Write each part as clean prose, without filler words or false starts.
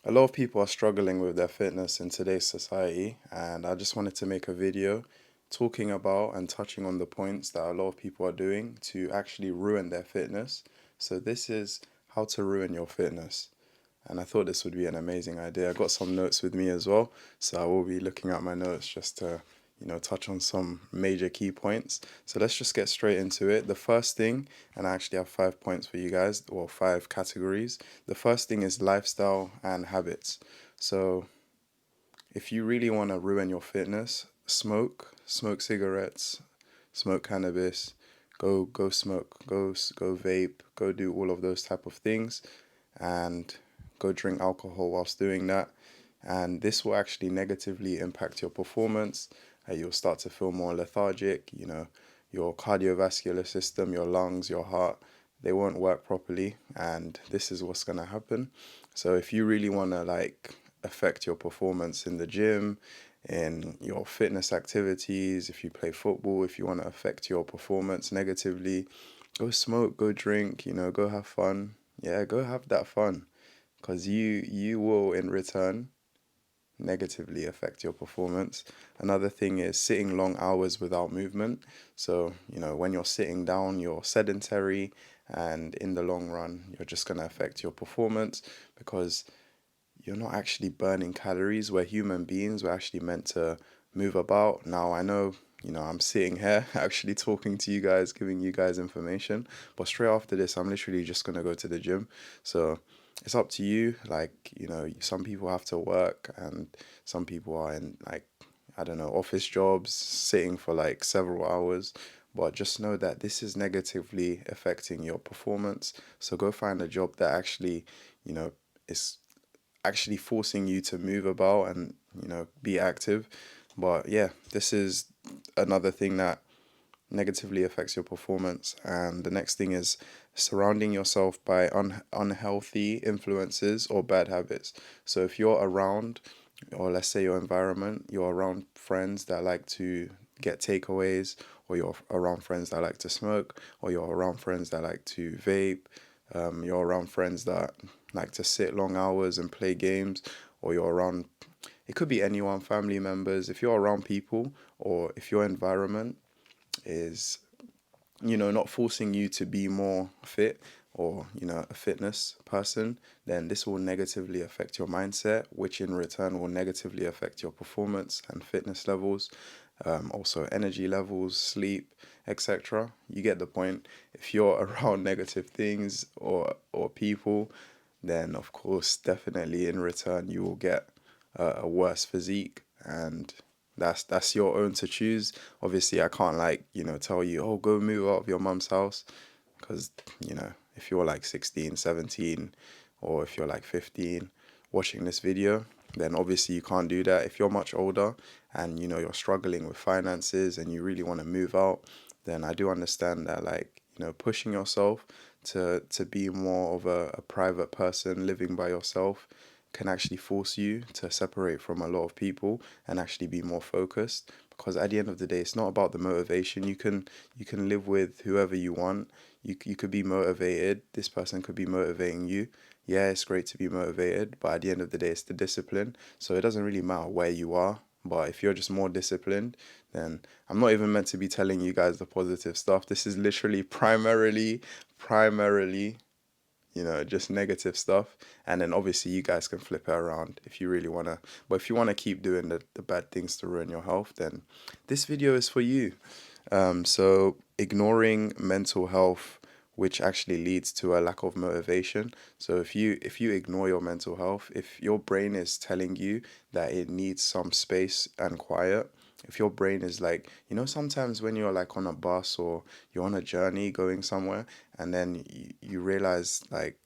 A lot of people are struggling with their fitness in today's society, and I just wanted to make a video talking about and touching on the points that a lot of people are doing to actually ruin their fitness. So, this is how to ruin your fitness. And I thought this would be an amazing idea. I got some notes with me as well, so I will be looking at my notes just to, touch on some major key points. So let's just get straight into it. The first thing, and I actually have 5 points for you guys, or 5 categories. The first thing is lifestyle and habits. So if you really want to ruin your fitness, smoke cigarettes, smoke cannabis, go smoke, go vape, go do all of those type of things, and go drink alcohol whilst doing that. And this will actually negatively impact your performance. You'll start to feel more lethargic. Your cardiovascular system, your lungs, your heart, they won't work properly, and this is what's gonna happen. So if you really wanna affect your performance in the gym, in your fitness activities, if you play football, if you want to affect your performance negatively, go smoke, go drink, go have fun. Yeah, go have that fun, because you will in return negatively affect your performance. Another thing is sitting long hours without movement. So, when you're sitting down, you're sedentary, and in the long run, you're just going to affect your performance because you're not actually burning calories. We're human beings, we're actually meant to move about. Now, I know, I'm sitting here actually talking to you guys, giving you guys information, but straight after this, I'm literally just going to go to the gym. So it's up to you. Some people have to work, and some people are in, I don't know, office jobs, sitting for like several hours. But just know that this is negatively affecting your performance. So go find a job that actually, is actually forcing you to move about and be active. But yeah, this is another thing that negatively affects your performance. And the next thing is surrounding yourself by unhealthy influences or bad habits. So if you're around, or let's say your environment, you're around friends that like to get takeaways, or you're around friends that like to smoke, or you're around friends that like to vape, you're around friends that like to sit long hours and play games, or you're around, it could be anyone, family members. If you're around people, or if your environment is, not forcing you to be more fit, or, a fitness person, then this will negatively affect your mindset, which in return will negatively affect your performance and fitness levels, also energy levels, sleep, etc. You get the point. If you're around negative things or people, then of course, definitely in return, you will get a worse physique, and that's your own to choose. Obviously, I can't tell you, oh, go move out of your mum's house, because if you're like 16, 17, or if you're like 15 watching this video, then obviously you can't do that. If you're much older and you're struggling with finances and you really want to move out, then I do understand that, pushing yourself to be more of a private person living by yourself can actually force you to separate from a lot of people and actually be more focused, because at the end of the day, it's not about the motivation. You can live with whoever you want. You could be motivated, this person could be motivating you. Yeah, it's great to be motivated, but at the end of the day, it's the discipline. So it doesn't really matter where you are, but if you're just more disciplined, then I'm not even meant to be telling you guys the positive stuff. This is literally primarily, just negative stuff. And then obviously you guys can flip it around if you really want to. But if you want to keep doing the bad things to ruin your health, then this video is for you. So ignoring mental health, which actually leads to a lack of motivation. So if you ignore your mental health, if your brain is telling you that it needs some space and quiet, if your brain is like, sometimes when you're like on a bus or you're on a journey going somewhere, and then you realize, like,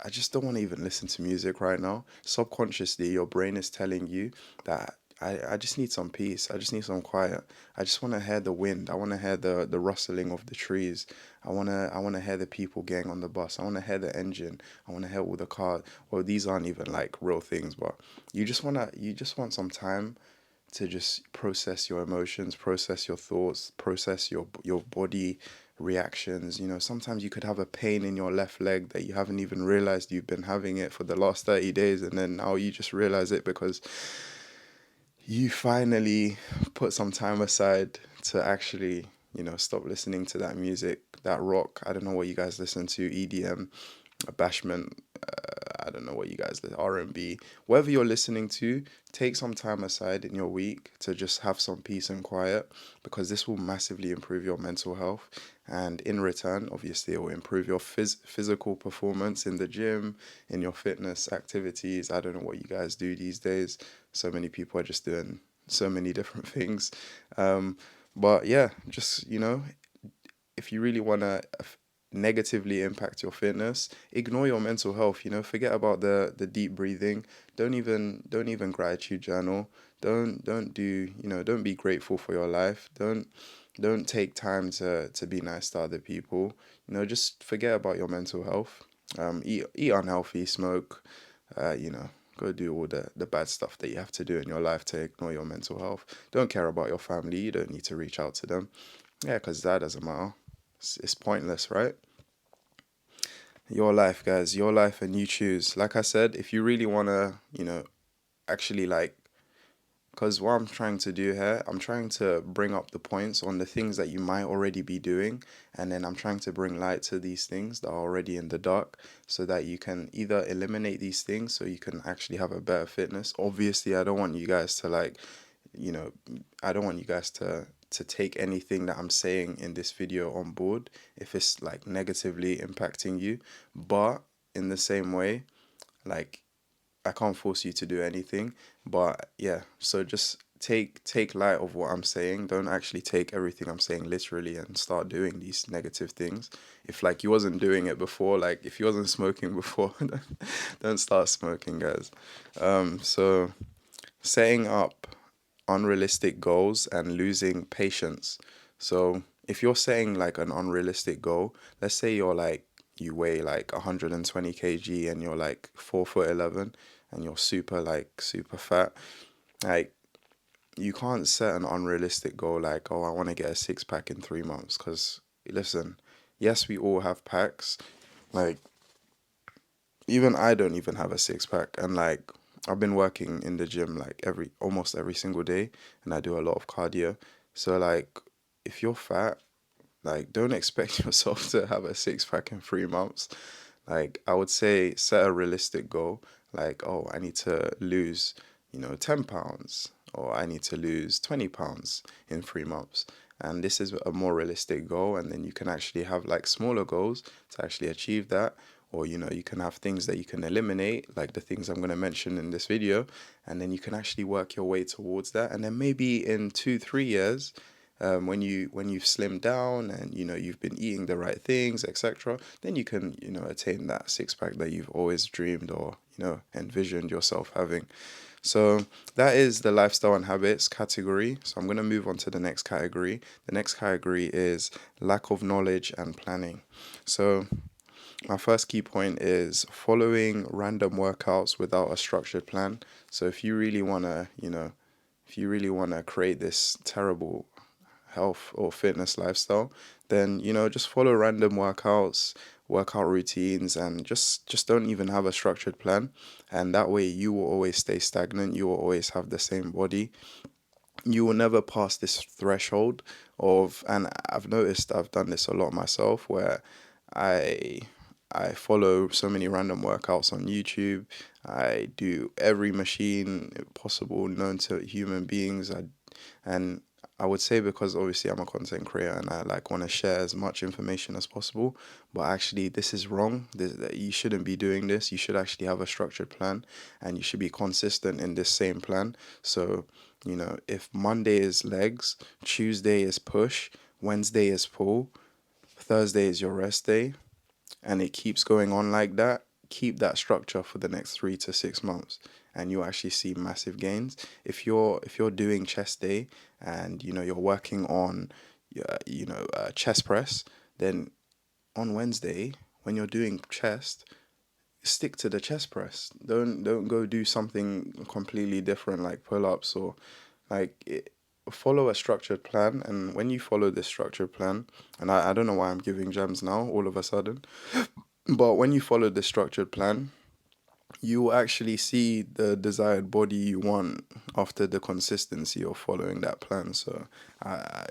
I just don't want to even listen to music right now. Subconsciously, your brain is telling you that I just need some peace. I just need some quiet. I just want to hear the wind. I want to hear the rustling of the trees. I wanna hear the people getting on the bus. I want to hear the engine. I want to hear all the cars. Well, these aren't even like real things, but you just want some time to just process your emotions, process your thoughts, process your body reactions. You know, sometimes you could have a pain in your left leg that you haven't even realized you've been having it for the last 30 days, and then now you just realize it because you finally put some time aside to actually, stop listening to that music, that rock. I don't know what you guys listen to, EDM, bashment. I don't know what you guys listen, R&B, whatever you're listening to. Take some time aside in your week to just have some peace and quiet, because this will massively improve your mental health, and in return, obviously, it will improve your physical performance in the gym, in your fitness activities. I don't know what you guys do these days. So many people are just doing so many different things. But yeah, just, if you really want to negatively impact your fitness, ignore your mental health. Forget about the deep breathing. Don't even gratitude journal. Don't do, don't be grateful for your life. Don't take time to be nice to other people. Just forget about your mental health. Eat unhealthy, smoke, go do all the bad stuff that you have to do in your life to ignore your mental health. Don't care about your family. You don't need to reach out to them. Yeah, because that doesn't matter. It's pointless, right? Your life, guys, your life, and you choose. Like I said, if you really want to, actually like, because what I'm trying to do here, I'm trying to bring up the points on the things that you might already be doing, and then I'm trying to bring light to these things that are already in the dark, so that you can either eliminate these things so you can actually have a better fitness. Obviously, I don't want you guys to like, you know, I don't want you guys to take anything that I'm saying in this video on board if it's like negatively impacting you. But in the same way, like, I can't force you to do anything. But yeah, so just take light of what I'm saying. Don't actually take everything I'm saying literally and start doing these negative things. If like you wasn't doing it before, like if you wasn't smoking before, don't start smoking, guys. So setting up unrealistic goals and losing patience. So if you're setting like an unrealistic goal, let's say you weigh like 120 kg and you're like 4 foot 11 and you're super fat, like you can't set an unrealistic goal like, oh, I want to get a six pack in 3 months. Because listen, yes, we all have packs. Like, even I don't even have a six pack, and like I've been working in the gym like almost every single day, and I do a lot of cardio. So like, if you're fat, like don't expect yourself to have a six pack in 3 months. Like, I would say set a realistic goal, like, oh, I need to lose, 10 pounds, or I need to lose 20 pounds in 3 months. And this is a more realistic goal. And then you can actually have like smaller goals to actually achieve that. Or, you can have things that you can eliminate, like the things I'm going to mention in this video. And then you can actually work your way towards that. And then maybe in 2, 3 years, when you've slimmed down and you've been eating the right things, etc., then you can attain that six pack that you've always dreamed or envisioned yourself having. So that is the lifestyle and habits category. So I'm going to move on to the next category. The next category is lack of knowledge and planning. So my first key point is following random workouts without a structured plan. So if you really want to create this terrible health or fitness lifestyle, then just follow random workouts, workout routines, and just don't even have a structured plan. And that way you will always stay stagnant, you will always have the same body, you will never pass this threshold of, and I've noticed I've done this a lot myself, where I I follow so many random workouts on YouTube. I do every machine possible known to human beings. And I would say, because obviously I'm a content creator and I like want to share as much information as possible, but actually this is wrong. You shouldn't be doing this. You should actually have a structured plan, and you should be consistent in this same plan. So, if Monday is legs, Tuesday is push, Wednesday is pull, Thursday is your rest day, and it keeps going on like that, keep that structure for the next 3 to 6 months, and you'll actually see massive gains. If you're doing chest day, and you're working on chest press, then on Wednesday when you're doing chest, stick to the chest press. Don't go do something completely different like pull-ups, or like it, follow a structured plan, and when you follow this structured plan, and I don't know why I'm giving gems now all of a sudden, but when you follow this structured plan, you will actually see the desired body you want after the consistency of following that plan. So I,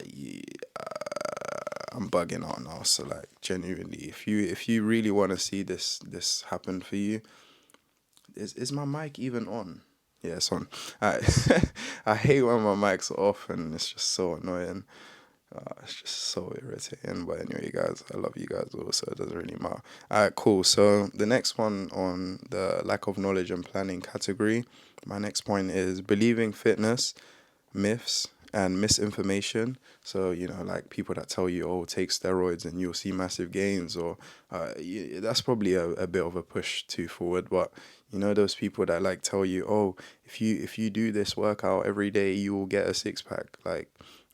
I'm bugging out now. So like genuinely, if you really want to see this happen for you, is my mic even on? Yeah, it's on. I I hate when my mic's off and it's just so annoying. It's just so irritating. But anyway, you guys, I love you guys also. It doesn't really matter. All right, cool. So the next one on the lack of knowledge and planning category, my next point is believing fitness myths and misinformation. So, like people that tell you, oh, take steroids and you'll see massive gains, or that's probably a bit of a push too forward. But those people that like tell you, oh, if you do this workout every day, you will get a six pack. Like,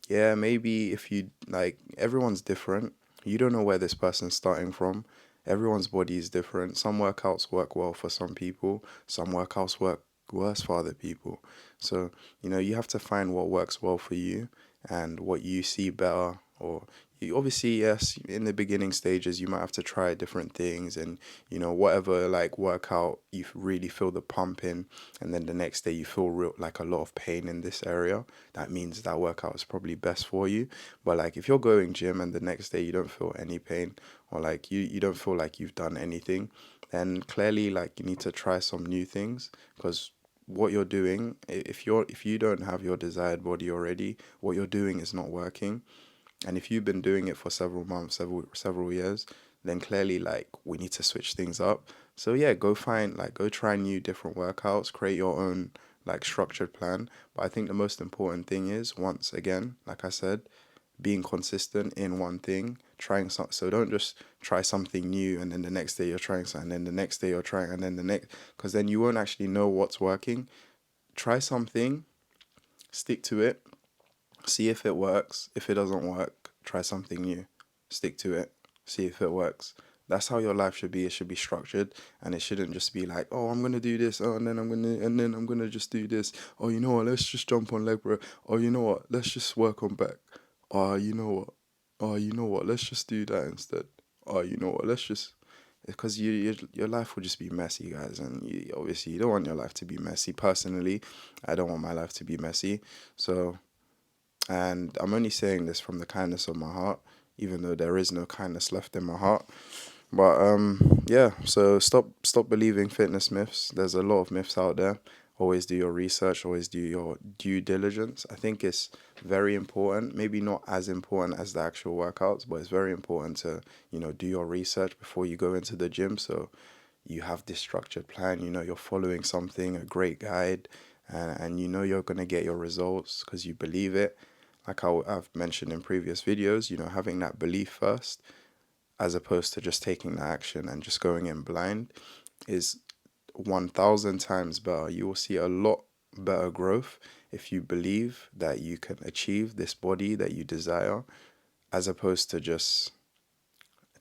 yeah, maybe if you like, everyone's different. You don't know where this person's starting from. Everyone's body is different. Some workouts work well for some people. Some workouts work worse for other people. So, you have to find what works well for you and what you see better. Or you obviously, yes, in the beginning stages, you might have to try different things, and whatever like workout you really feel the pump in, and then the next day you feel real like a lot of pain in this area. That means that workout is probably best for you. But like if you're going gym and the next day you don't feel any pain, or like you don't feel like you've done anything, then clearly like you need to try some new things, because what you're doing, if you don't have your desired body already, what you're doing is not working. And if you've been doing it for several months, several years, then clearly like we need to switch things up. So yeah, go try new different workouts, create your own like structured plan. But I think the most important thing is, once again, like I said, being consistent in one thing, trying some. So don't just try something new and then the next day you're trying something, and then the next day you're trying, and then the next, because then you won't actually know what's working. Try something, stick to it, see if it works. If it doesn't work, try something new, stick to it, see if it works. That's how your life should be. It should be structured, and it shouldn't just be like, oh, I'm gonna do this, oh, and then I'm gonna just do this. Oh, you know what? Let's just jump on leg bro. Oh, you know what? Let's just work on back. Oh, you know what? Oh, you know what? Let's just do that instead. Oh, you know what? Let's just, because your life will just be messy, guys, and obviously you don't want your life to be messy. Personally, I don't want my life to be messy. So, and I'm only saying this from the kindness of my heart, even though there is no kindness left in my heart. But yeah. So stop believing fitness myths. There's a lot of myths out there. Always do your research. Always do your due diligence. I think it's very important. Maybe not as important as the actual workouts, but it's very important to do your research before you go into the gym. So you have this structured plan. You're following something, a great guide, and you're gonna get your results because you believe it. Like I've mentioned in previous videos, having that belief first, as opposed to just taking the action and just going in blind, is 1,000 times better. You will see a lot better growth if you believe that you can achieve this body that you desire, as opposed to just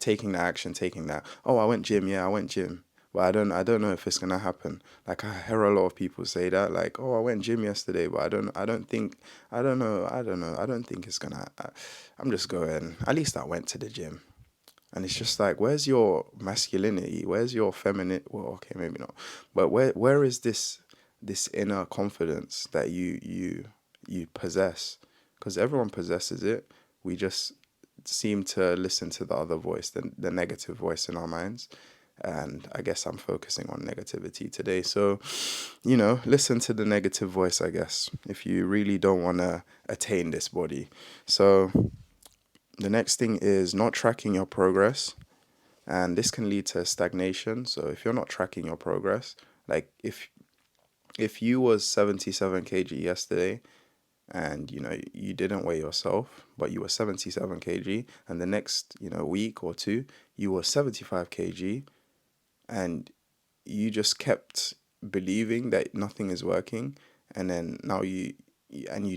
taking the action, taking that. Oh, I went gym. Yeah, I went gym. But I don't know if it's gonna happen. Like I hear a lot of people say that, like, oh, I went gym yesterday, but I don't think, I don't think it's gonna. I'm just going. At least I went to the gym. And it's just like, where's your masculinity? Where's your feminine? Well, okay, maybe not. But where is this inner confidence that you possess? Because everyone possesses it. We just seem to listen to the other voice, the negative voice in our minds. And I guess I'm focusing on negativity today. So, listen to the negative voice, I guess, if you really don't want to attain this body. So, the next thing is not tracking your progress, and this can lead to stagnation. So if you're not tracking your progress, like if you was 77 kg yesterday, and you didn't weigh yourself, but you were 77 kg, and the next week or two you were 75 kg, and you just kept believing that nothing is working, and then now you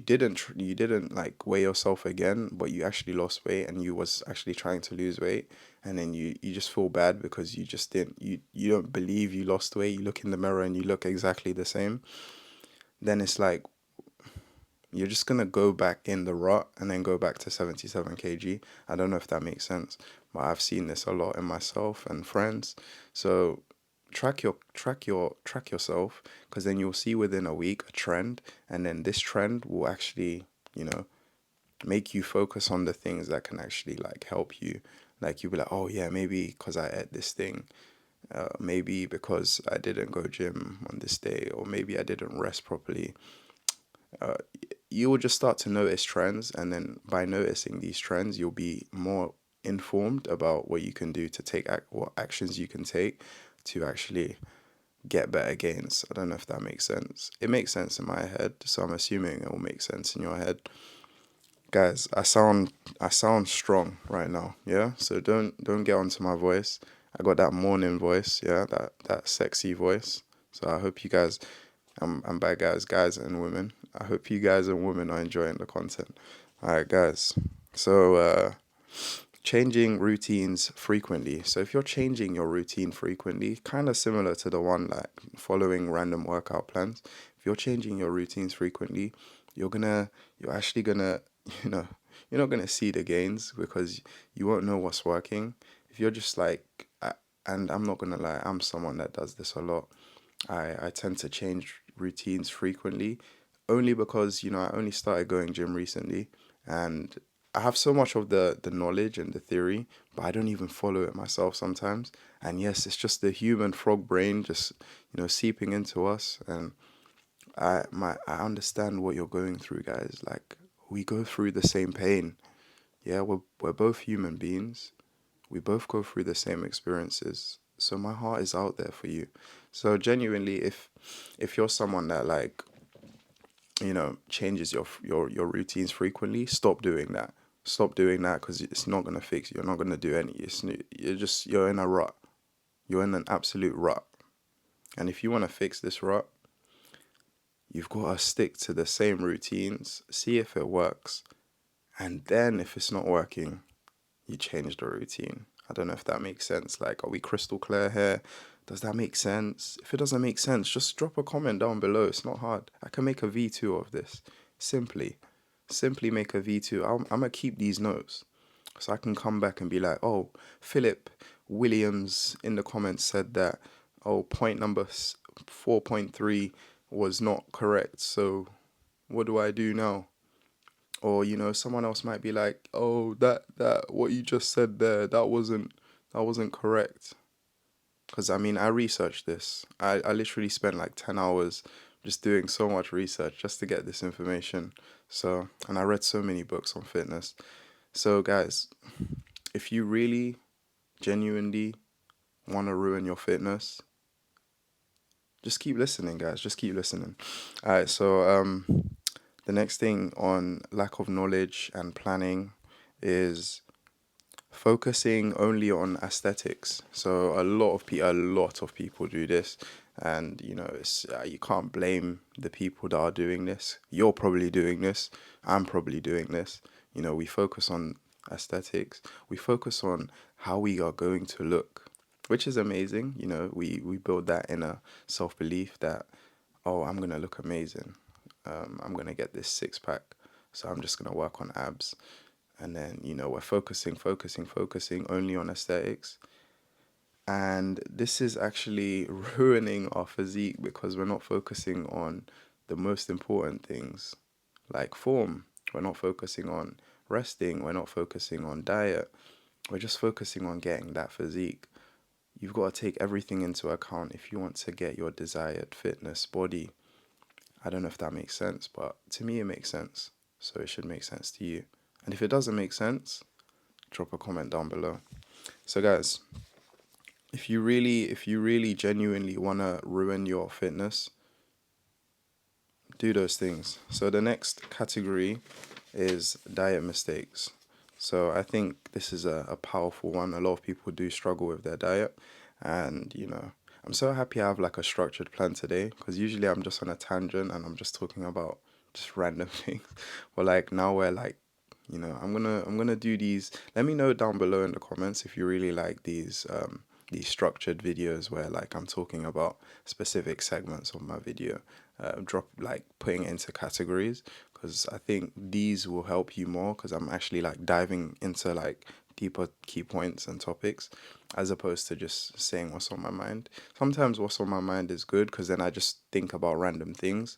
didn't like weigh yourself again, but you actually lost weight and you was actually trying to lose weight, and then you just feel bad because you just didn't you don't believe you lost weight. You look in the mirror and you look exactly the same. Then it's like, you're just gonna go back in the rut and then go back to 77 kg. I don't know if that makes sense, but I've seen this a lot in myself and friends. So track yourself, because then you'll see within a week a trend, and then this trend will actually, you know, make you focus on the things that can actually like help you. Like you'll be like, oh yeah, maybe because I ate this thing, maybe because I didn't go gym on this day, or maybe I didn't rest properly. uh, you will just start to notice trends, and then by noticing these trends, you'll be more informed about what you can do to take what actions you can take to actually get better gains. I don't know if that makes sense. It makes sense in my head, so I'm assuming it will make sense in your head. Guys, I sound strong right now, yeah? So don't get onto my voice. I got that morning voice, yeah, that sexy voice. So I hope you guys, I'm by guys and women. I hope you guys and women are enjoying the content. All right, guys. So changing routines frequently. So if you're changing your routine frequently, kind of similar to the one like following random workout plans. If you're changing your routines frequently, you're actually gonna, you know, you're not gonna see the gains because you won't know what's working. If you're just like, and I'm not gonna lie, I'm someone that does this a lot. I tend to change routines frequently, only because I only started going gym recently, and I have so much of the knowledge and the theory, but I don't even follow it myself sometimes. And yes, it's just the human frog brain just seeping into us. And I understand what you're going through, guys. Like, we go through the same pain. Yeah, we're both human beings. We both go through the same experiences. So my heart is out there for you. So genuinely, if you're someone that like changes your routines frequently, stop doing that. Stop doing that, because it's not gonna fix you. You're not gonna do any. You're in a rut. You're in an absolute rut. And if you want to fix this rut, you've got to stick to the same routines, see if it works, and then if it's not working, you change the routine. I don't know if that makes sense. Like, are we crystal clear here? Does that make sense? If it doesn't make sense, just drop a comment down below. It's not hard. I can make a V2 of this. Simply make a V2. I'm gonna keep these notes so I can come back and be like, oh, Philip Williams in the comments said that, oh, point number 4.3 was not correct. So what do I do now? Or someone else might be like, oh, that what you just said there, that wasn't correct. Because I mean, I researched this. I literally spent like 10 hours just doing so much research just to get this information. So, and I read so many books on fitness. So guys, if you really genuinely want to ruin your fitness, just keep listening, guys. Just keep listening. All right, so the next thing on lack of knowledge and planning is focusing only on aesthetics. So a lot of people do this, and it's you can't blame the people that are doing this. You're probably doing this. I'm probably doing this. We focus on aesthetics. We focus on how we are going to look, which is amazing. We build that inner self belief that, oh, I'm gonna look amazing. I'm gonna get this six pack, so I'm just gonna work on abs. And then we're focusing only on aesthetics, and this is actually ruining our physique because we're not focusing on the most important things, like form. We're not focusing on resting. We're not focusing on diet. We're just focusing on getting that physique. You've got to take everything into account if you want to get your desired fitness body. I don't know if that makes sense, but to me it makes sense. So it should make sense to you. And if it doesn't make sense, drop a comment down below. So guys, if you really genuinely want to ruin your fitness, do those things. So the next category is diet mistakes. So I think this is a powerful one. A lot of people do struggle with their diet, and I'm so happy I have like a structured plan today, because usually I'm just on a tangent and I'm just talking about just random things. But like now we're like, I'm gonna do these. Let me know down below in the comments if you really like these structured videos where like I'm talking about specific segments of my video. Drop like putting it into categories, because I think these will help you more, because I'm actually like diving into like deeper key points and topics as opposed to just saying what's on my mind. Sometimes what's on my mind is good because then I just think about random things,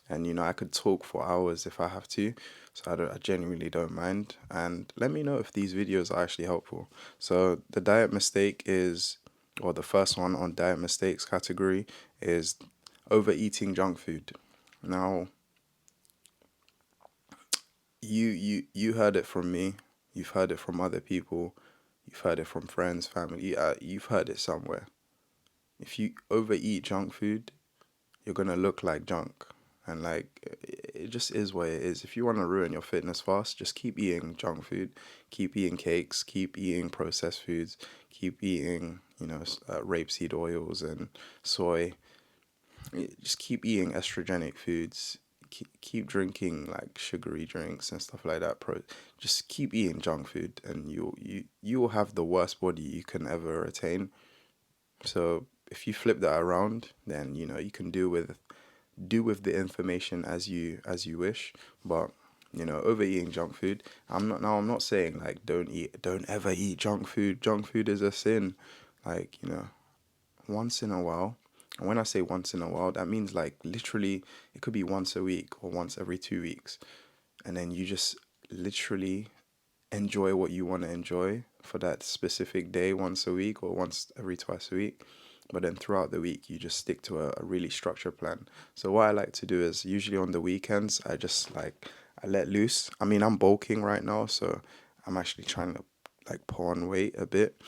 and I could talk for hours if I have to. So I genuinely don't mind. And let me know if these videos are actually helpful. So the diet mistake is, or the first one on diet mistakes category is overeating junk food. Now, you heard it from me. You've heard it from other people. You've heard it from friends, family. You've heard it somewhere. If you overeat junk food, you're gonna look like junk. And like, it just is what it is. If you want to ruin your fitness fast, just keep eating junk food, keep eating cakes, keep eating processed foods, keep eating, rapeseed oils and soy. Just keep eating estrogenic foods. Keep drinking like sugary drinks and stuff like that. Just keep eating junk food, and you will have the worst body you can ever attain. So if you flip that around, then you can do with the information as you wish. But overeating junk food, I'm not saying like don't ever eat junk food. Junk food is a sin. Like, once in a while. And when I say once in a while, that means like literally it could be once a week or once every 2 weeks. And then you just literally enjoy what you want to enjoy for that specific day once a week or once every twice a week. But then throughout the week, you just stick to a really structured plan. So what I like to do is usually on the weekends, I let loose. I mean, I'm bulking right now, so I'm actually trying to like put on weight a bit.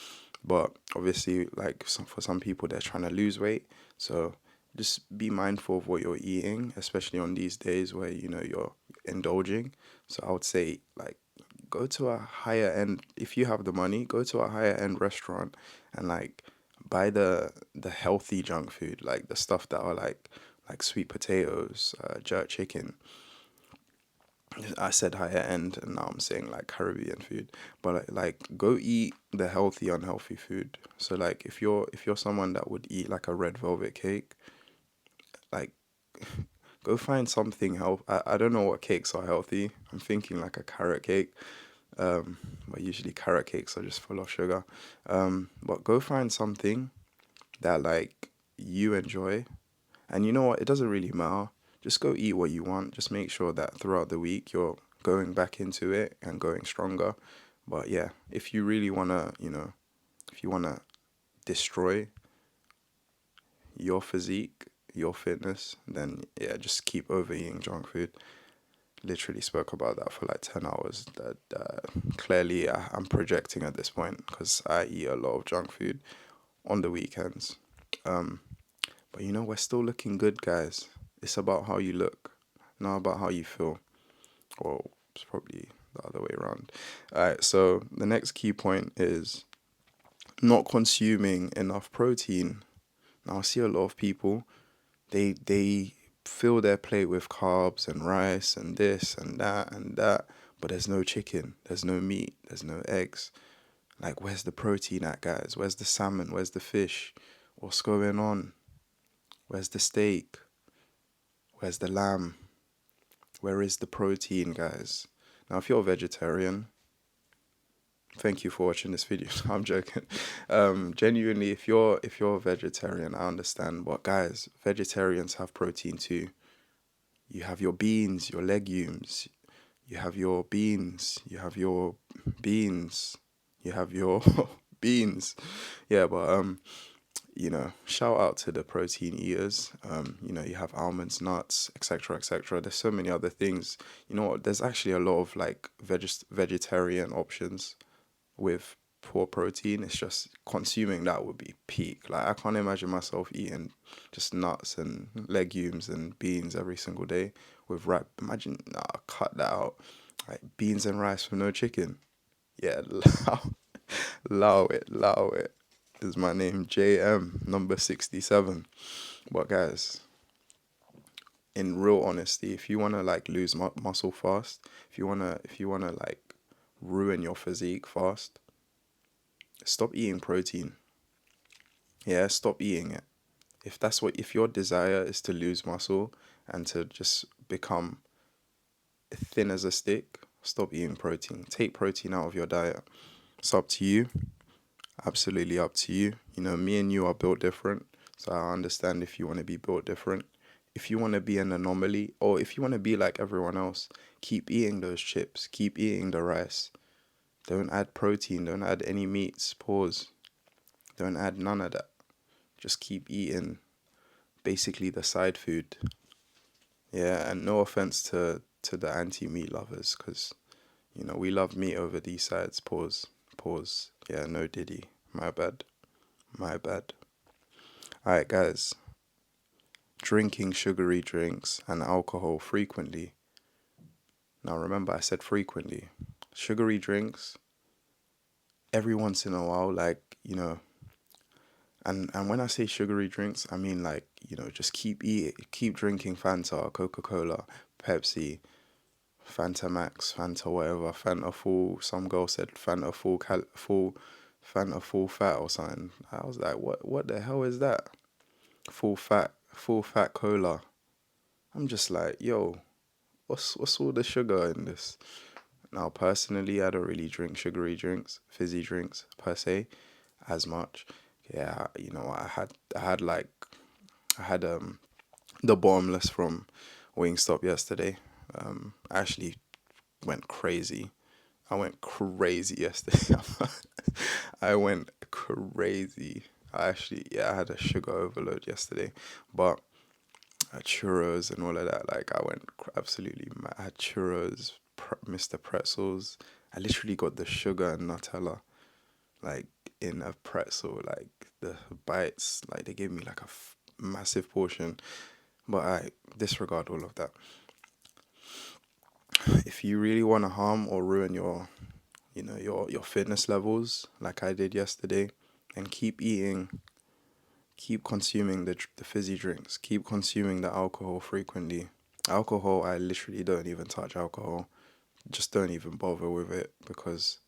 But obviously, like for some people, they're trying to lose weight. So just be mindful of what you're eating, especially on these days where you're indulging. So I would say like go to a higher end, if you have the money, go to a higher end restaurant and like buy the healthy junk food, like the stuff that are like sweet potatoes, jerk chicken. I said higher end, and now I'm saying like Caribbean food. But like go eat the healthy, unhealthy food. So like if you're someone that would eat like a red velvet cake, like go find something health. I don't know what cakes are healthy. I'm thinking like a carrot cake. But usually carrot cakes are just full of sugar. But go find something that like you enjoy, and you know what? It doesn't really matter. Just go eat what you want. Just make sure that throughout the week you're going back into it and going stronger. But yeah, if you really wanna, if you wanna destroy your physique, your fitness, then yeah, just keep overeating junk food. Literally spoke about that for like 10 hours. That clearly I'm projecting at this point because I eat a lot of junk food on the weekends. Um, but we're still looking good, guys. It's about how you look, not about how you feel. Or it's probably the other way around. Alright, so the next key point is not consuming enough protein. Now I see a lot of people, they fill their plate with carbs and rice and this and that, but there's no chicken, there's no meat, there's no eggs. Like, where's the protein at, guys? Where's the salmon? Where's the fish? What's going on? Where's the steak? Where's the lamb? Where is the protein, guys? Now, if you're a vegetarian, thank you for watching this video. I'm joking. Genuinely, if you're a vegetarian, I understand. But guys, vegetarians have protein too. You have your beans, your legumes. You have your beans. You have your beans. You have your beans. Yeah, but shout out to the protein eaters. You have almonds, nuts, etc., etc. There's so many other things. You know what? There's actually a lot of like vegetarian options with poor protein. It's just consuming that would be peak. Like I can't imagine myself eating just nuts and legumes and beans every single day with rice. Imagine, nah, cut that out. Like beans and rice with no chicken. Yeah, allow it. Is my name JM number 67. But guys, in real honesty, if you wanna like lose muscle fast, if you wanna like ruin your physique fast, stop eating protein. Yeah, stop eating it. If your desire is to lose muscle and to just become thin as a stick, stop eating protein. Take protein out of your diet. It's up to you. Absolutely up to you. You know, me and you are built different. So I understand if you want to be built different. If you want to be an anomaly, or if you want to be like everyone else, keep eating those chips. Keep eating the rice. Don't add protein. Don't add any meats. Pause. Don't add none of that. Just keep eating basically the side food. Yeah, and no offense to the anti-meat lovers, because you know we love meat over these sides. Pause. Pause. Yeah, no Diddy. My bad. My bad. All right, guys. Drinking sugary drinks and alcohol frequently. Now remember, I said frequently. Sugary drinks every once in a while, like and when I say sugary drinks, I mean like just keep drinking Fanta, Coca-Cola, Pepsi, Fanta Max, Fanta whatever, Fanta full. Some girl said Fanta full, Fanta full fat or something. I was like, what the hell is that? Full fat cola. I'm just like, yo, what's all the sugar in this? Now, personally, I don't really drink sugary drinks, fizzy drinks per se, as much. Yeah, I had the bottomless from Wingstop yesterday. I actually went crazy. I went crazy yesterday. I went crazy. I had a sugar overload yesterday, but churros and all of that. Like I went absolutely mad. I had churros, Mr. Pretzels. I literally got the sugar and Nutella like in a pretzel. Like the bites, like they gave me like a massive portion. But I disregard all of that. If you really want to harm or ruin your fitness levels, like I did yesterday, and keep consuming the fizzy drinks, keep consuming the alcohol frequently. Alcohol, I literally don't even touch alcohol. Just don't even bother with it because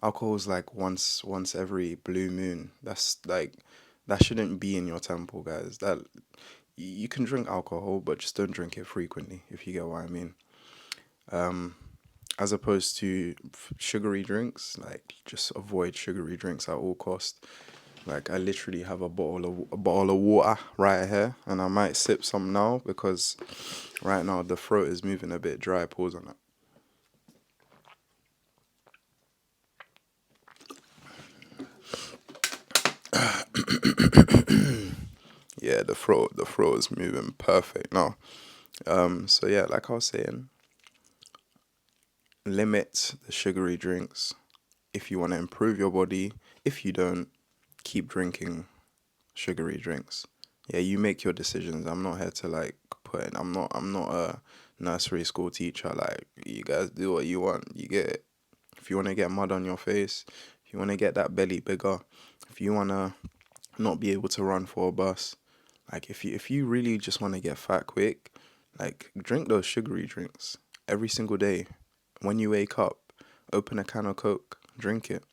alcohol is like once every blue moon. That's like that shouldn't be in your temple, guys. That you can drink alcohol, but just don't drink it frequently, if you get what I mean. As opposed to sugary drinks, like just avoid sugary drinks at all cost. Like I literally have a bottle of water right here, and I might sip some now because right now the throat is moving a bit dry. Pause on that. Yeah, the throat is moving perfect now. So yeah, like I was saying, limit the sugary drinks if you want to improve your body. If you don't, keep drinking sugary drinks. Yeah, you make your decisions. I'm not here to like put in. I'm not a nursery school teacher. Like you guys do what you want. You get it. If you want to get mud on your face, if you want to get that belly bigger, if you want to not be able to run for a bus, like if you really just want to get fat quick, like drink those sugary drinks every single day. When you wake up, open a can of Coke, drink it.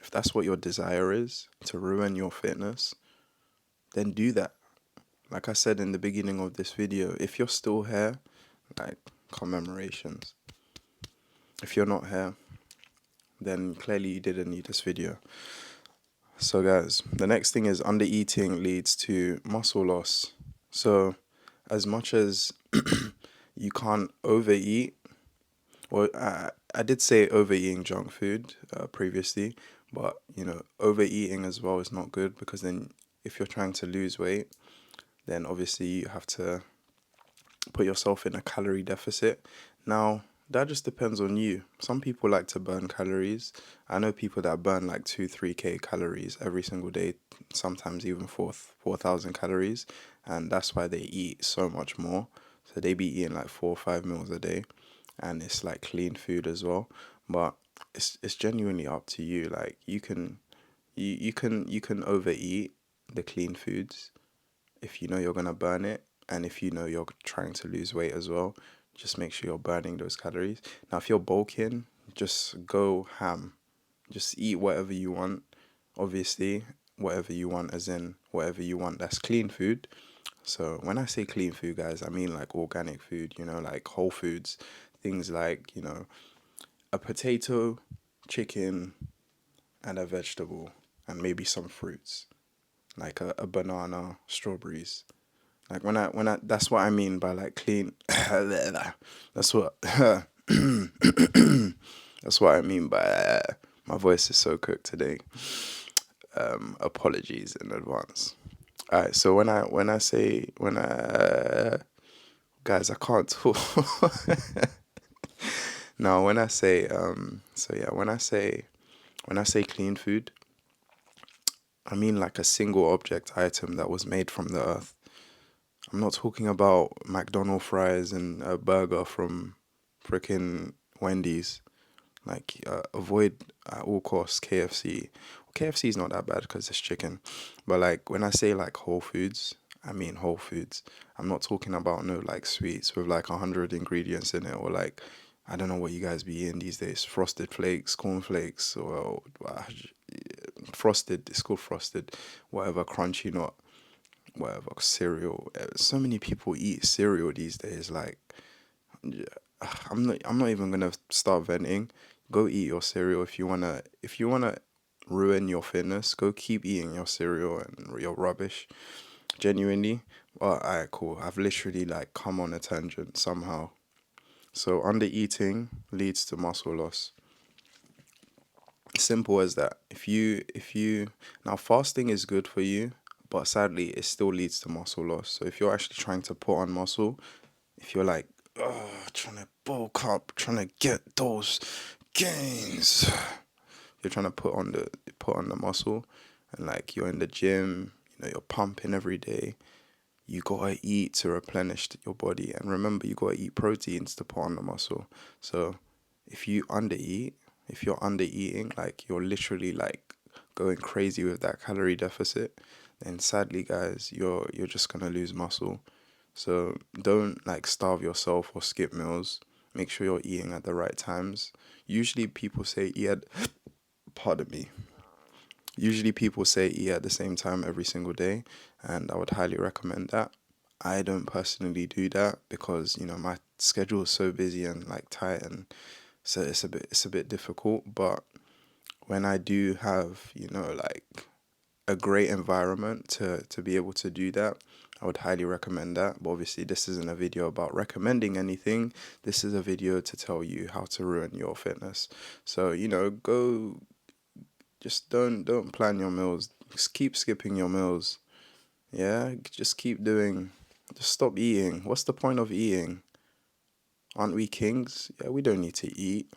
If that's what your desire is, to ruin your fitness, then do that. Like I said in the beginning of this video, if you're still here, like commemorations. If you're not here, then clearly you didn't need this video. So guys, the next thing is undereating leads to muscle loss. So as much as you can't overeat, well, I did say overeating junk food previously, but overeating as well is not good because then if you're trying to lose weight, then obviously you have to put yourself in a calorie deficit. Now, that just depends on you. Some people like to burn calories. I know people that burn like 3K calories every single day, sometimes even 4,000 calories, and that's why they eat so much more. So they be eating like 4 or 5 meals a day, and it's like clean food as well. But it's genuinely up to you. Like you can overeat the clean foods if you know you're gonna burn it, and if you know you're trying to lose weight as well. Just make sure you're burning those calories. Now, if you're bulking, just go ham. Just eat whatever you want. Obviously, whatever you want, as in whatever you want. That's clean food. So when I say clean food, guys, I mean like organic food. Like whole foods, things like, a potato, chicken, and a vegetable, and maybe some fruits, like a banana, strawberries. Like when I that's what I mean by like clean. That's what that's what I mean by my voice is so cooked today. Apologies in advance. All right, so when I guys, I can't talk. No, when I say so yeah, when I say clean food, I mean like a single object item that was made from the earth. I'm not talking about McDonald's fries and a burger from freaking Wendy's. Like, avoid at all costs KFC. KFC is not that bad because it's chicken. But like when I say like Whole Foods, I mean Whole Foods. I'm not talking about no like sweets with like 100 ingredients in it, or like I don't know what you guys be eating these days. Frosted flakes, corn flakes, or frosted. It's called frosted. Whatever, crunchy nut, whatever cereal. So many people eat cereal these days. Like, yeah, I'm not even gonna start venting. Go eat your cereal if you wanna ruin your fitness. Go keep eating your cereal and your rubbish. Genuinely. Well, alright, cool. I've literally like come on a tangent somehow. So under eating leads to muscle loss. Simple as that. If you now fasting is good for you, but sadly it still leads to muscle loss. So if you're actually trying to put on muscle, if you're like, trying to bulk up, trying to get those gains, you're trying to put on the muscle, and like you're in the gym, you're pumping every day. You gotta eat to replenish your body, and remember, you gotta eat proteins to put on the muscle. So if you undereat, if you're under eating, like you're literally like going crazy with that calorie deficit, then sadly, guys, you're just gonna lose muscle. So don't like starve yourself or skip meals. Make sure you're eating at the right times. Usually people say eat at, pardon me. Usually people say eat at the same time every single day, and I would highly recommend that. I don't personally do that because my schedule is so busy and like tight, and so it's a bit difficult. But when I do have like a great environment to be able to do that, I would highly recommend that. But obviously, this isn't a video about recommending anything. This is a video to tell you how to ruin your fitness. So go, just don't plan your meals. Just keep skipping your meals. Yeah, just keep doing. Just stop eating. What's the point of eating? Aren't we kings? Yeah, we don't need to eat.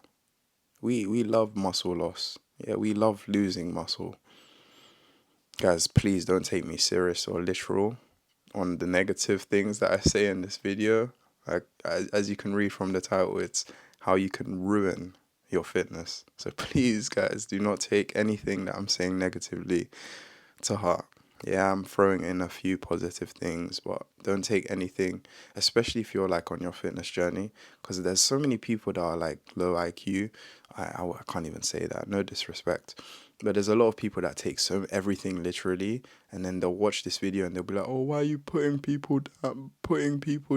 We love muscle loss. Yeah, we love losing muscle. Guys, please don't take me serious or literal on the negative things that I say in this video. Like, as you can read from the title, it's how you can ruin your fitness. So please, guys, do not take anything that I'm saying negatively to heart. Yeah, I'm throwing in a few positive things, but don't take anything, especially if you're like on your fitness journey, because there's so many people that are like low IQ. I can't even say that, no disrespect, but there's a lot of people that take so everything literally, and then they'll watch this video and they'll be like, oh, why are you putting people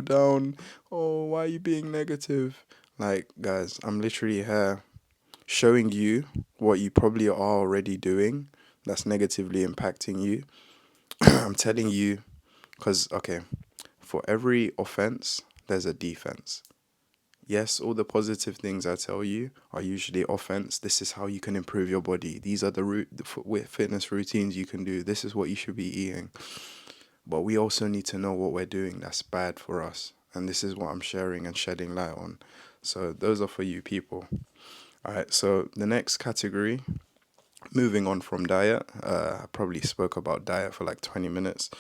down? Oh, why are you being negative? Like, guys, I'm literally here showing you what you probably are already doing that's negatively impacting you. I'm telling you, because, okay, for every offense, there's a defense. Yes, all the positive things I tell you are usually offense. This is how you can improve your body. These are the fitness routines you can do. This is what you should be eating. But we also need to know what we're doing that's bad for us. And this is what I'm sharing and shedding light on. So those are for you people. All right, so the next category, moving on from diet. I probably spoke about diet for like 20 minutes.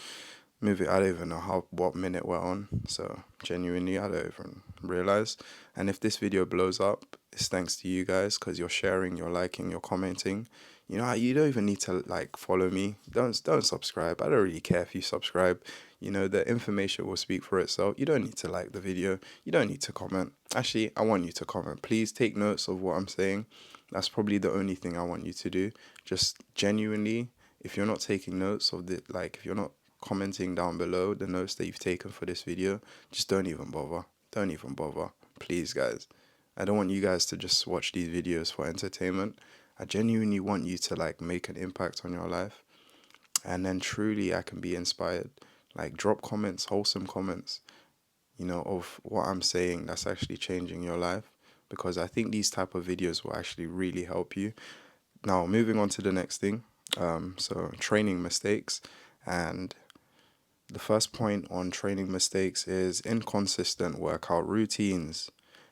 I don't even know what minute we're on. So genuinely, I don't even realize. And if this video blows up, it's thanks to you guys, because you're sharing, you're liking, you're commenting. You don't even need to like follow me. Don't subscribe. I don't really care if you subscribe. The information will speak for itself. You don't need to like the video. You don't need to comment. Actually, I want you to comment. Please take notes of what I'm saying. That's probably the only thing I want you to do. Just genuinely, if you're not taking notes of if you're not commenting down below the notes that you've taken for this video, just don't even bother. Don't even bother. Please, guys. I don't want you guys to just watch these videos for entertainment. I genuinely want you to like make an impact on your life, and then truly I can be inspired. Like drop comments, wholesome comments, of what I'm saying that's actually changing your life, because I think these type of videos will actually really help you. Now, moving on to the next thing. So training mistakes, and the first point on training mistakes is inconsistent workout routines.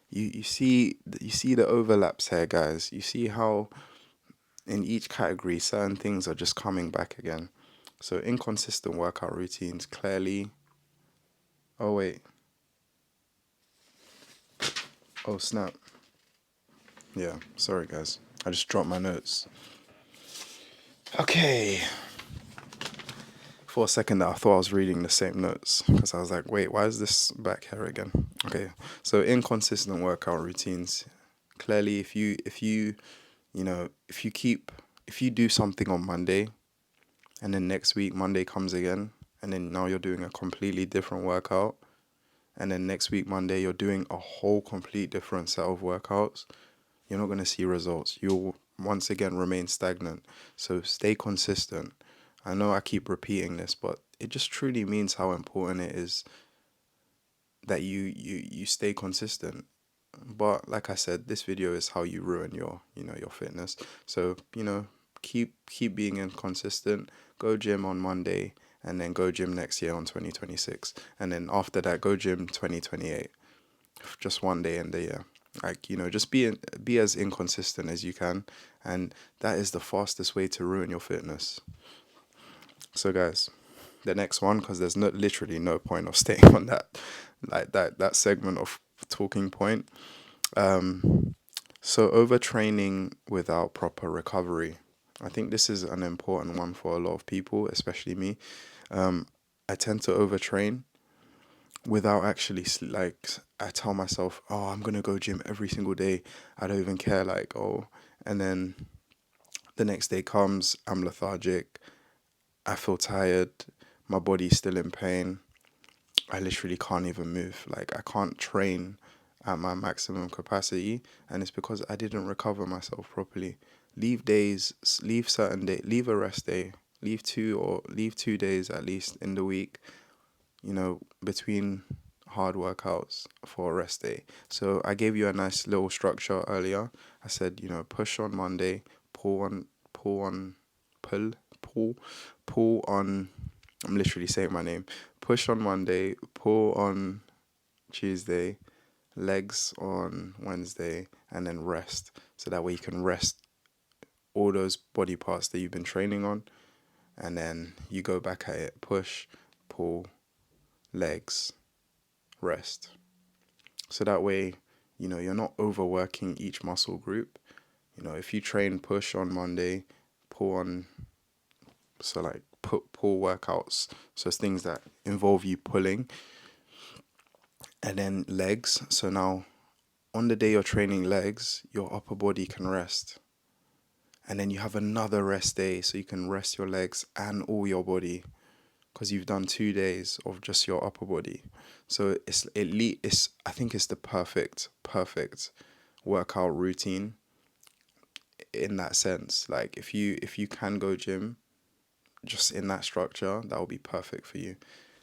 You see the overlaps here, guys. You see how in each category certain things are just coming back again. So inconsistent workout routines clearly. Oh wait. Oh snap. Yeah, sorry guys. I just dropped my notes. Okay. For a second I thought I was reading the same notes, because I was like, wait, why is this back here again? Okay. So inconsistent workout routines. Clearly, if you do something on Monday, and then next week Monday comes again, and then now you're doing a completely different workout, and then next week Monday you're doing a whole complete different set of workouts, you're not going to see results. You'll once again remain stagnant. So stay consistent. I know I keep repeating this, but it just truly means how important it is that you stay consistent. But like I said, this video is how you ruin your fitness. So, keep being inconsistent. Go gym on Monday, and then go gym next year on 2026. And then after that, go gym 2028. Just one day in the year. Like, just be as inconsistent as you can, and that is the fastest way to ruin your fitness. So guys, the next one, because there's literally no point of staying on that segment of talking point. So overtraining without proper recovery. I think this is an important one for a lot of people, especially me. I tend to overtrain without actually like, I tell myself, oh, I'm gonna go gym every single day. I don't even care, like, oh, and then the next day comes, I'm lethargic, I feel tired, my body's still in pain. I literally can't even move. Like, I can't train at my maximum capacity, and it's because I didn't recover myself properly. Leave days, leave certain day, leave a rest day, leave 2 days at least in the week, between hard workouts for a rest day. So I gave you a nice little structure earlier. I said, push on Monday, pull on, pull, pull, pull on. I'm literally saying my name. Push on Monday, pull on Tuesday, legs on Wednesday, and then rest. So that way you can rest all those body parts that you've been training on, and then you go back at it. Push, pull, legs, rest. So that way, you're not overworking each muscle group. If you train push on Monday, pull on, so like pull workouts, so it's things that involve you pulling, and then legs. So now on the day you're training legs, your upper body can rest. And then you have another rest day, so you can rest your legs and all your body, because you've done 2 days of just your upper body. So I think it's the perfect workout routine in that sense. Like, if you can go gym just in that structure, that will be perfect for you.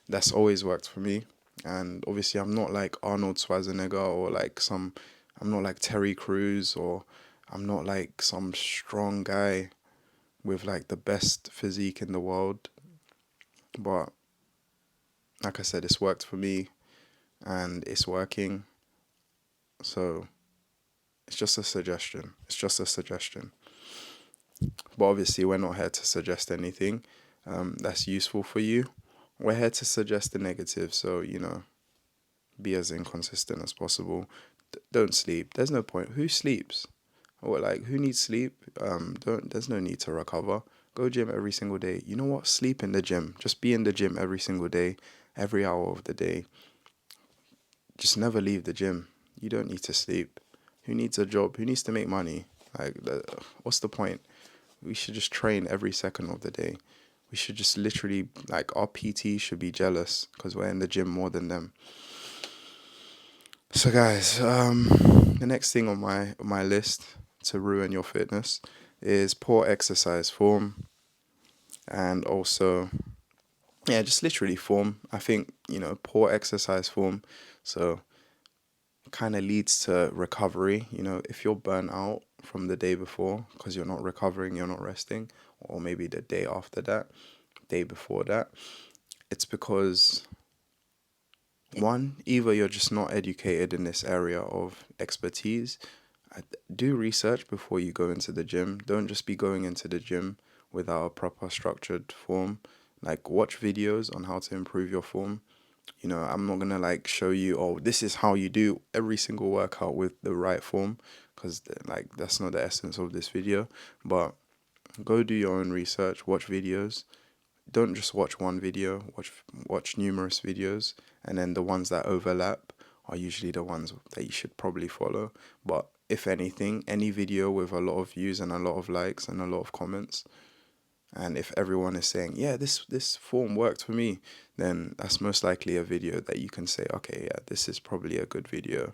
That's always worked for me. And obviously I'm not like Arnold Schwarzenegger, or like I'm not like Terry Crews, or I'm not like some strong guy with like the best physique in the world. But like I said, it's worked for me, and it's working. So it's just a suggestion. It's just a suggestion. But obviously we're not here to suggest anything that's useful for you. We're here to suggest the negative. So, be as inconsistent as possible. Don't sleep. There's no point. Who sleeps? Or like, who needs sleep? There's no need to recover. Go gym every single day. You know what? Sleep in the gym. Just be in the gym every single day, every hour of the day. Just never leave the gym. You don't need to sleep. Who needs a job? Who needs to make money? Like, what's the point? We should just train every second of the day. We should just literally, like, our PT should be jealous because we're in the gym more than them. So guys, the next thing on my list to ruin your fitness is poor exercise form, and also, yeah, just literally form. I think, poor exercise form, so kind of leads to recovery. If you're burnt out from the day before because you're not recovering, you're not resting, or maybe the day after that, day before that, it's because, one, either you're just not educated in this area of expertise. Do research before you go into the gym. Don't just be going into the gym without a proper structured form. Like, watch videos on how to improve your form. I'm not gonna like show you, oh, this is how you do every single workout with the right form, because like that's not the essence of this video. But go do your own research, watch videos. Don't just watch one video, watch numerous videos, and then the ones that overlap are usually the ones that you should probably follow. But if anything, any video with a lot of views and a lot of likes and a lot of comments, and if everyone is saying, yeah, this form worked for me, then that's most likely a video that you can say, okay, yeah, this is probably a good video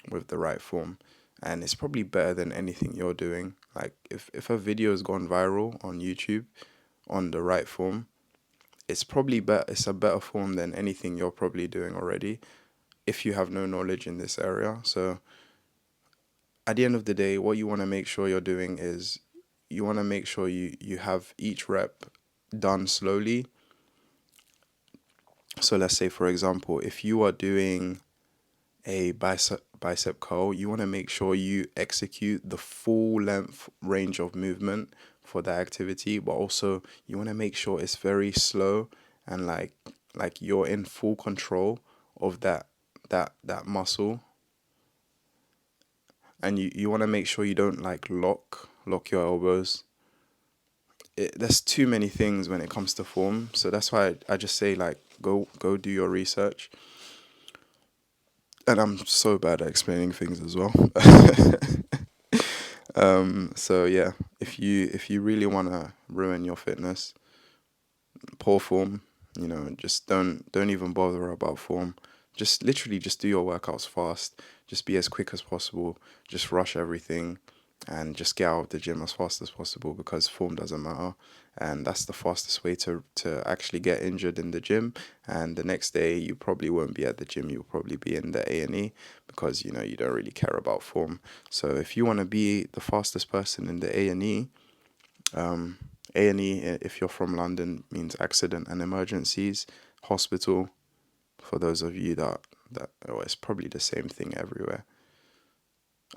with the right form. And it's probably better than anything you're doing. Like, if a video has gone viral on YouTube on the right form, it's probably better. It's a better form than anything you're probably doing already, if you have no knowledge in this area. So at the end of the day, what you want to make sure you're doing is, you want to make sure you have each rep done slowly. So let's say, for example, if you are doing a bicep curl, you want to make sure you execute the full length range of movement for that activity, but also you want to make sure it's very slow, and like you're in full control of that muscle. And you want to make sure you don't like lock your elbows. There's too many things when it comes to form, so that's why I just say, like, go do your research. And I'm so bad at explaining things as well. So yeah, if you really want to ruin your fitness, poor form, just don't even bother about form. Just literally just do your workouts fast. Just be as quick as possible. Just rush everything, and just get out of the gym as fast as possible, because form doesn't matter. And that's the fastest way to actually get injured in the gym. And the next day you probably won't be at the gym. You'll probably be in the A&E, because you don't really care about form. So if you want to be the fastest person in the A&E, A&E, if you're from London, means accident and emergencies. Hospital, for those of you that oh, it's probably the same thing everywhere.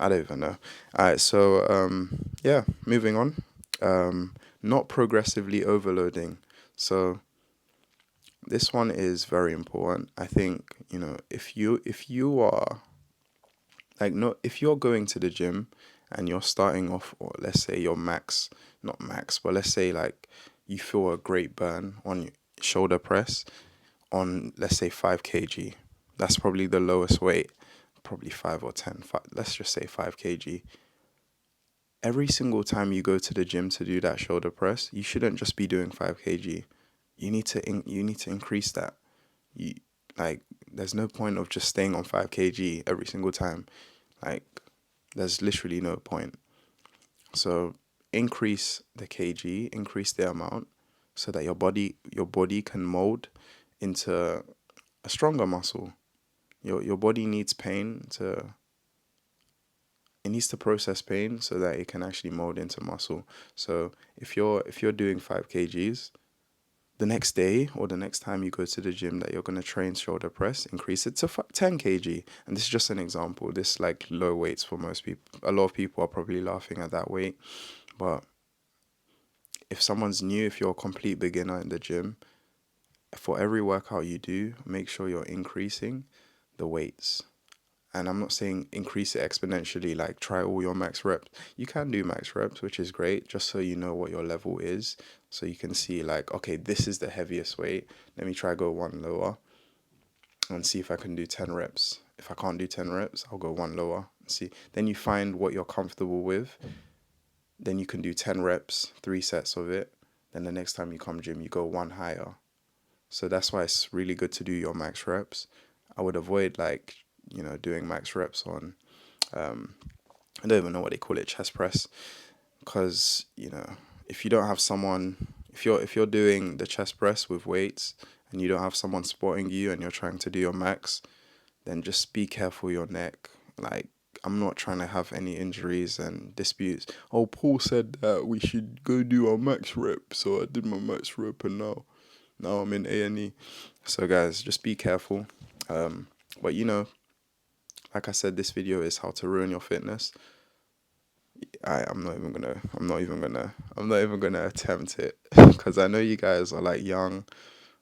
I don't even know. Alright, so yeah, moving on. Not progressively overloading. So this one is very important. I think, if you are like, no, if you're going to the gym and you're starting off, or let's say your max, not max, but let's say like you feel a great burn on your shoulder press on, let's say, 5 kg. That's probably the lowest weight, probably 5 or 10. Let's just say 5 kg. Every single time you go to the gym to do that shoulder press, you shouldn't just be doing 5 kg. You need to increase that. You like, there's no point of just staying on 5 kg every single time. Like, there's literally no point. So increase the kg, increase the amount, so that your body can mold into a stronger muscle. Your body needs pain to it needs to process pain so that it can actually mold into muscle. So if you're doing 5 kgs, the next day or the next time you go to the gym that you're going to train shoulder press, increase it to 10 kg. And this is just an example. This is like low weights for most people. A lot of people are probably laughing at that weight. But if someone's new, if you're a complete beginner in the gym, for every workout you do, make sure you're increasing the weights. And I'm not saying increase it exponentially, like try all your max reps. You can do max reps, which is great, just so you know what your level is. So you can see, like, okay, this is the heaviest weight. Let me try go one lower and see if I can do 10 reps. If I can't do 10 reps, I'll go one lower and see. Then you find what you're comfortable with. Then you can do 10 reps, 3 sets of it. Then the next time you come gym, you go one higher. So that's why it's really good to do your max reps. I would avoid, like, doing max reps on I don't even know what they call it, chest press, because if you don't have someone, if you're doing the chest press with weights and you don't have someone spotting you and you're trying to do your max, then just be careful your neck. Like, I'm not trying to have any injuries and disputes. Oh, Paul said that we should go do our max rep, so I did my max rep, and now I'm in A&E. So guys, just be careful. But like I said, this video is how to ruin your fitness. I'm not even gonna attempt it because I know you guys are like young.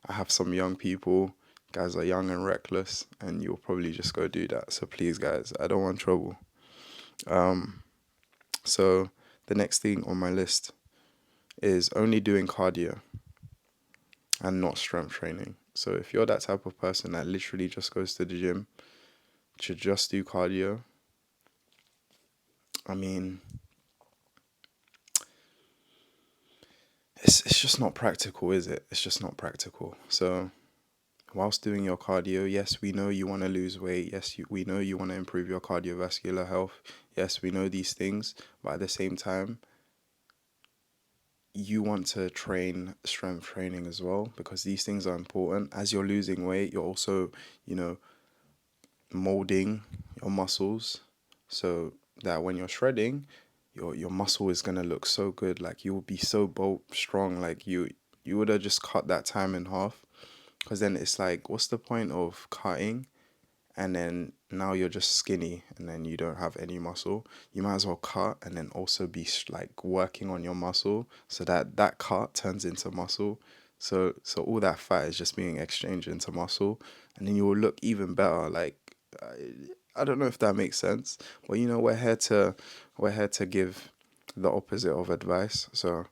I have some young people. You guys are young and reckless, and you'll probably just go do that. So please, guys, I don't want trouble. So the next thing on my list is only doing cardio and not strength training. So if you're that type of person that literally just goes to the gym to just do cardio, I mean, it's just not practical, is it? It's just not practical. So whilst doing your cardio, yes, we know you want to lose weight. Yes, we know you want to improve your cardiovascular health. Yes, we know these things. But at the same time, you want to train strength training as well, because these things are important. As you're losing weight, you're also, molding your muscles so that when you're shredding, your muscle is gonna look so good. Like, you will be so strong. Like, you would have just cut that time in half, because then it's like, what's the point of cutting and then now you're just skinny and then you don't have any muscle? You might as well cut and then also be like working on your muscle, so that that cut turns into muscle. So all that fat is just being exchanged into muscle, and then you will look even better. Like, I don't know if that makes sense, but we're here to give the opposite of advice. So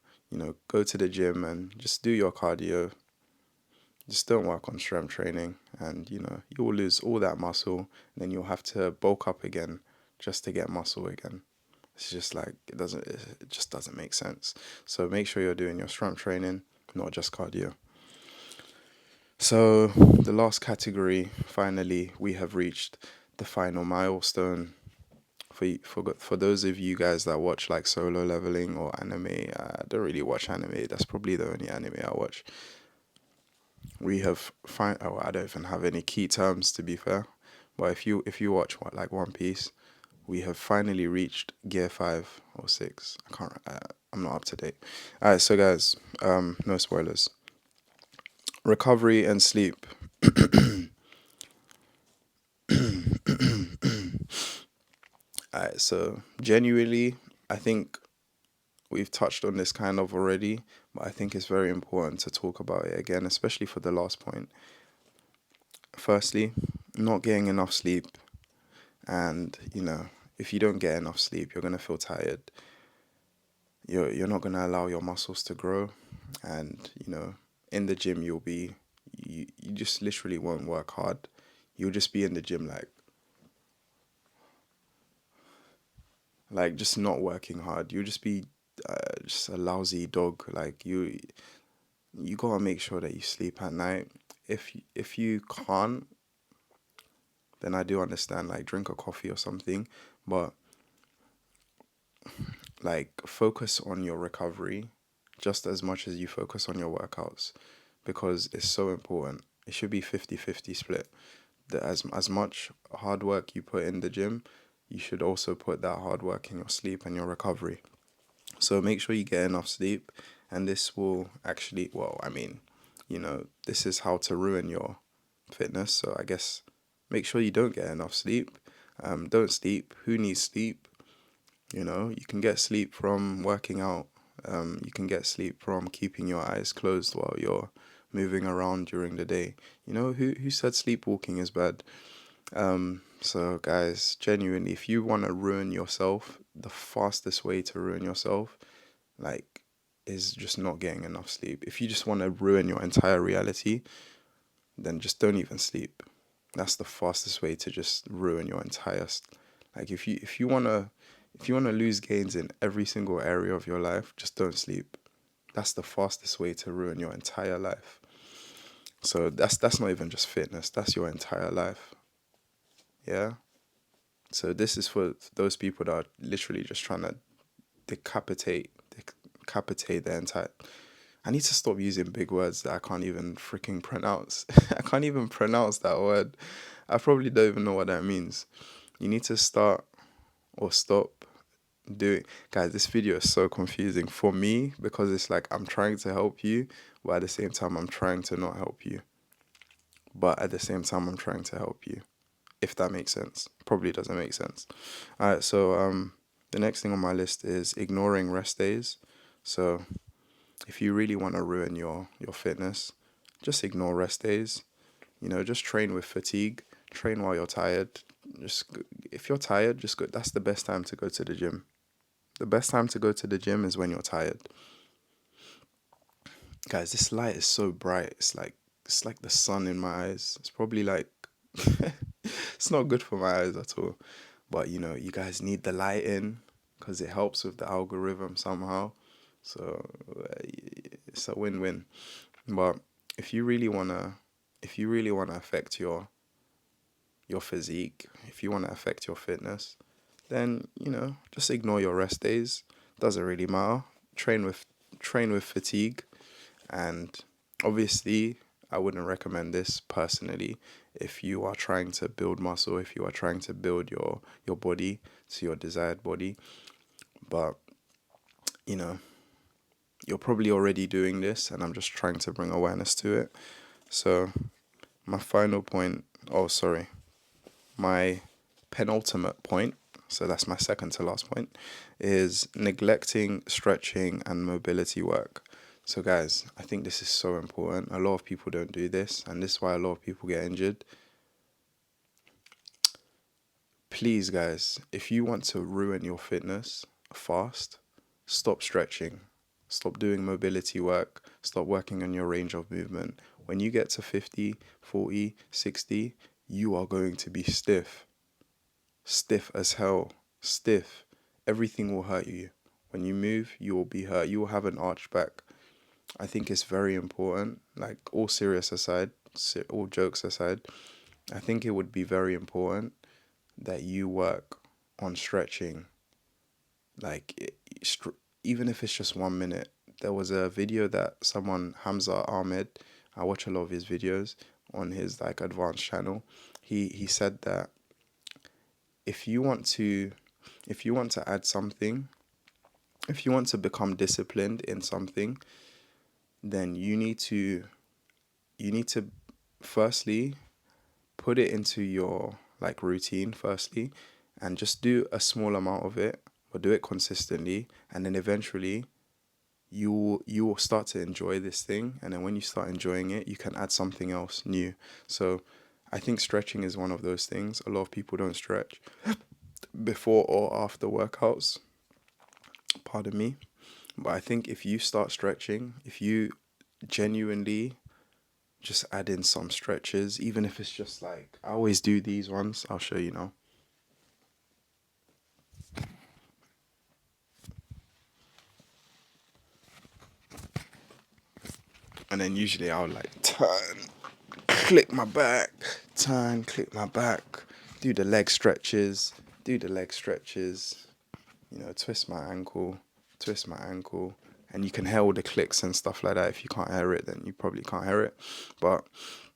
go to the gym and just do your cardio. Just don't work on strength training, and you will lose all that muscle, and then you'll have to bulk up again just to get muscle again. It's just like, it just doesn't make sense. So make sure you're doing your strength training, not just cardio. So the last category, finally, we have reached the final milestone. For those of you guys that watch like Solo Leveling or anime, I don't really watch anime. That's probably the only anime I watch. We have I don't even have any key terms, to be fair. But if you watch like One Piece, we have finally reached Gear 5 or 6. I can't. I'm not up to date. All right, so guys, no spoilers. Recovery and sleep. Alright, so genuinely, I think we've touched on this kind of already, but I think it's very important to talk about it again, especially for the last point. Firstly, not getting enough sleep, and if you don't get enough sleep, you're gonna feel tired. You're not gonna allow your muscles to grow, and in the gym you just literally won't work hard. You'll just be in the gym like just not working hard. You'll just be just a lousy dog. Like, you gotta make sure that you sleep at night. If you can't, then I do understand. Like, drink a coffee or something, but like, focus on your recovery just as much as you focus on your workouts, because it's so important. It should be 50-50 split. That as much hard work you put in the gym, you should also put that hard work in your sleep and your recovery. So make sure you get enough sleep, and this will actually, well, I mean, this is how to ruin your fitness. So I guess make sure you don't get enough sleep. Don't sleep. Who needs sleep? You can get sleep from working out. You can get sleep from keeping your eyes closed while you're moving around during the day. Who said sleepwalking is bad? So guys, genuinely, if you want to ruin yourself, the fastest way to ruin yourself, like, is just not getting enough sleep. If you just want to ruin your entire reality, then just don't even sleep. That's the fastest way to just ruin your entire like, if you wanna lose gains in every single area of your life, just don't sleep. That's the fastest way to ruin your entire life. So that's not even just fitness, that's your entire life. Yeah. So this is for those people that are literally just trying to decapitate their entire. I need to stop using big words that I can't even freaking pronounce. I can't even pronounce that word. I probably don't even know what that means. You need to start or stop doing. Guys, this video is so confusing for me because it's like I'm trying to help you, but at the same time I'm trying to not help you. But at the same time I'm trying to help you. If that makes sense. Probably doesn't make sense. Alright, so the next thing on my list is ignoring rest days. So if you really want to ruin your fitness, just ignore rest days. You know, just train with fatigue. Train while you're tired. If you're tired, just go. That's the best time to go to the gym. The best time to go to the gym is when you're tired. Guys, this light is so bright. It's like the sun in my eyes. It's probably like it's not good for my eyes at all. But you know, you guys need the light in because it helps with the algorithm somehow. So it's a win-win. But if you really wanna, if you really wanna affect your physique, if you wanna affect your fitness, then you know just ignore your rest days. Doesn't really matter. Train with train with fatigue, and obviously I wouldn't recommend this personally if you are trying to build muscle, if you are trying to build your body to your desired body. But you know, you're probably already doing this, and I'm just trying to bring awareness to it. So, my final point, oh, sorry, my penultimate point, so that's my second to last point, is neglecting stretching and mobility work. So, guys, I think this is so important. A lot of people don't do this, and this is why a lot of people get injured. Please, guys, if you want to ruin your fitness fast, stop stretching. Stop doing mobility work. Stop working on your range of movement. When you get to 50, 40, 60, you are going to be stiff. Stiff as hell. Stiff. Everything will hurt you. When you move, you will be hurt. You will have an arch back. I think it's very important. Like, all serious aside, all jokes aside, I think it would be very important that you work on stretching. Like, even if it's just 1 minute. There was a video that someone, Hamza Ahmed, I watch a lot of his videos on his like advanced channel. He said that if you want to add something, if you want to become disciplined in something, then you need to firstly put it into your like routine firstly, and just do a small amount of it, or do it consistently, and then eventually you will start to enjoy this thing, and then when you start enjoying it, you can add something else new. So I think stretching is one of those things. A lot of people don't stretch before or after workouts, pardon me. But I think if you start stretching, if you genuinely just add in some stretches, even if it's just like, I always do these ones, I'll show you now. And then usually I'll like turn, click my back, turn, click my back, do the leg stretches, you know, twist my ankle. And you can hear all the clicks and stuff like that. If you can't hear it, then you probably can't hear it. But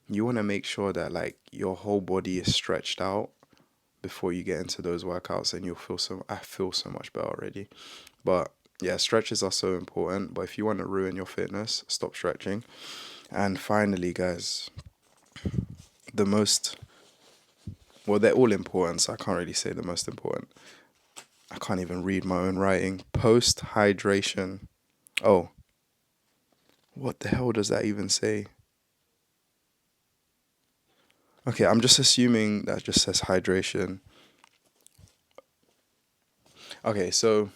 you want to make sure that like your whole body is stretched out before you get into those workouts, and I feel so much better already. But yeah, stretches are so important. But if you want to ruin your fitness, stop stretching. And finally, guys, the most, well, they're all important, so I can't really say the most important. I can't even read my own writing. Post hydration. Oh, what the hell does that even say? Okay, I'm just assuming that just says hydration. Okay, so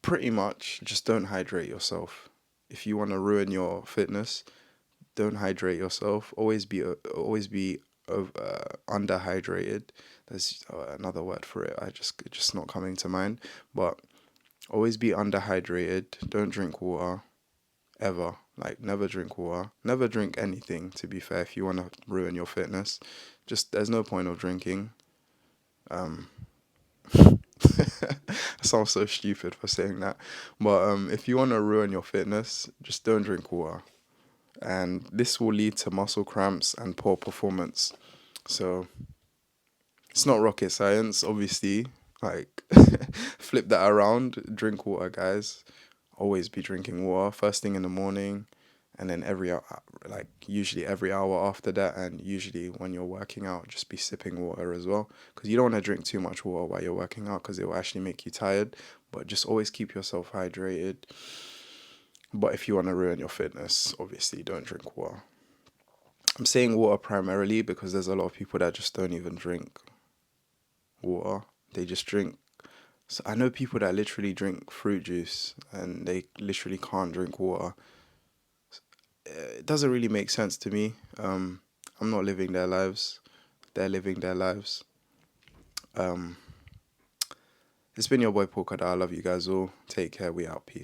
pretty much just don't hydrate yourself. If you want to ruin your fitness, don't hydrate yourself. Always be underhydrated. There's another word for it. It's just not coming to mind. But always be underhydrated. Don't drink water. ever. Like, never drink water. Never drink anything, to be fair, if you want to ruin your fitness. Just, there's no point of drinking. Um, I sound so stupid for saying that. But if you want to ruin your fitness, just don't drink water. And this will lead to muscle cramps and poor performance. So it's not rocket science, obviously. Like, flip that around. Drink water, guys. Always be drinking water first thing in the morning, and then like usually every hour after that, and usually when you're working out, just be sipping water as well. Because you don't want to drink too much water while you're working out, because it will actually make you tired. But just always keep yourself hydrated. But if you want to ruin your fitness, obviously don't drink water. I'm saying water primarily because there's a lot of people that just don't even drink water. They just drink. So I know people that literally drink fruit juice and they literally can't drink water. It doesn't really make sense to me. I'm not living their lives. They're living their lives. Um, it's been your boy Paul Khadar. I love you guys all. Take care. We out. Peace.